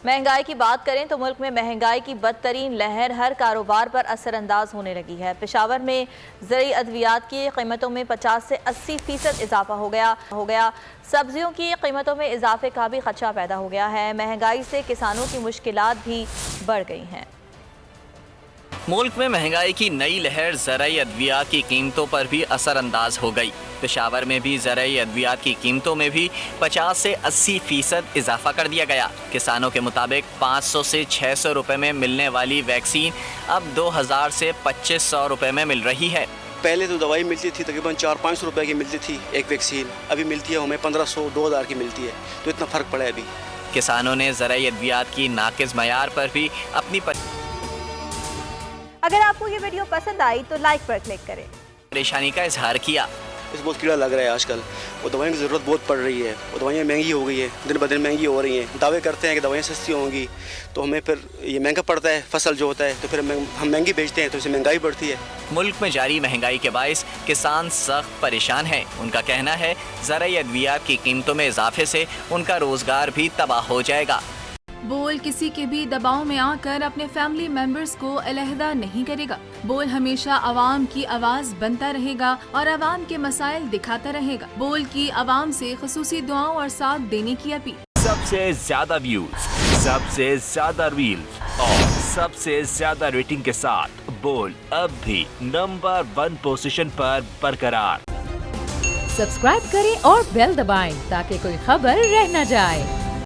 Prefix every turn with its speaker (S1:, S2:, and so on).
S1: महंगाई की बात करें तो मुल्क में महंगाई की बदतरीन लहर हर कारोबार पर असर अंदाज होने लगी है। पेशावर में ज़रूरी अद्वियात की कीमतों में 50 से 80% इजाफा हो गया। सब्जियों की कीमतों में इजाफे का भी खदशा पैदा हो गया है। महंगाई से किसानों की मुश्किलात भी बढ़ गई हैं।
S2: मुल्क में महंगाई की नई लहर ज़रूरी अद्वियात की कीमतों पर भी असर अंदाज हो गई। पेशावर में भी ज़रूरी अद्वियात की कीमतों में भी 50 से 80% इजाफा कर दिया गया। किसानों के मुताबिक 500 से 600 रुपए में मिलने वाली वैक्सीन अब 2000 से 2500 रुपए में मिल रही है।
S3: पहले तो दवाई मिलती थी तकरीबन 400-500 रुपए की मिलती थी एक वैक्सीन, अभी मिलती है हमें 1500-2000 की मिलती है, तो इतना फ़र्क पड़ा है अभी।
S2: किसानों ने ज़रूरी अद्वियात की नाकिस मयार पर भी अपनी
S1: अगर आपको ये वीडियो पसंद आई तो लाइक पर क्लिक करें।
S2: परेशानी का इजहार किया।
S3: इस बहुत कीड़ा लग रहा है आजकल, वो दवाइयों की ज़रूरत बहुत पड़ रही है, वो दवाइयाँ महंगी हो गई है, दिन ब दिन महंगी हो रही हैं। दावे करते हैं कि दवाइयाँ सस्ती होंगी तो हमें फिर ये महंगा पड़ता है, फसल जो होता है तो फिर हम महंगी बेचते हैं तो इससे महंगाई बढ़ती है।
S2: मुल्क में जारी महंगाई के बायस किसान सख्त परेशान हैं। उनका कहना है ज़रूरी अद्वियात की कीमतों में इजाफे से उनका रोजगार भी तबाह हो जाएगा।
S4: बोल किसी के भी दबाव में आकर अपने फैमिली मेंबर्स को अलहदा नहीं करेगा। बोल हमेशा अवाम की आवाज बनता रहेगा और अवाम के मसाइल दिखाता रहेगा। बोल की अवाम से खुसूसी दुआओं और साथ देने की अपील।
S5: सबसे ज्यादा व्यूज, सबसे ज्यादा रील्स और सबसे ज्यादा रेटिंग के साथ बोल अब भी नंबर 1 पोजीशन पर बरकरार।
S6: सब्सक्राइब करें और बेल दबाएं ताकि कोई खबर रह न जाए।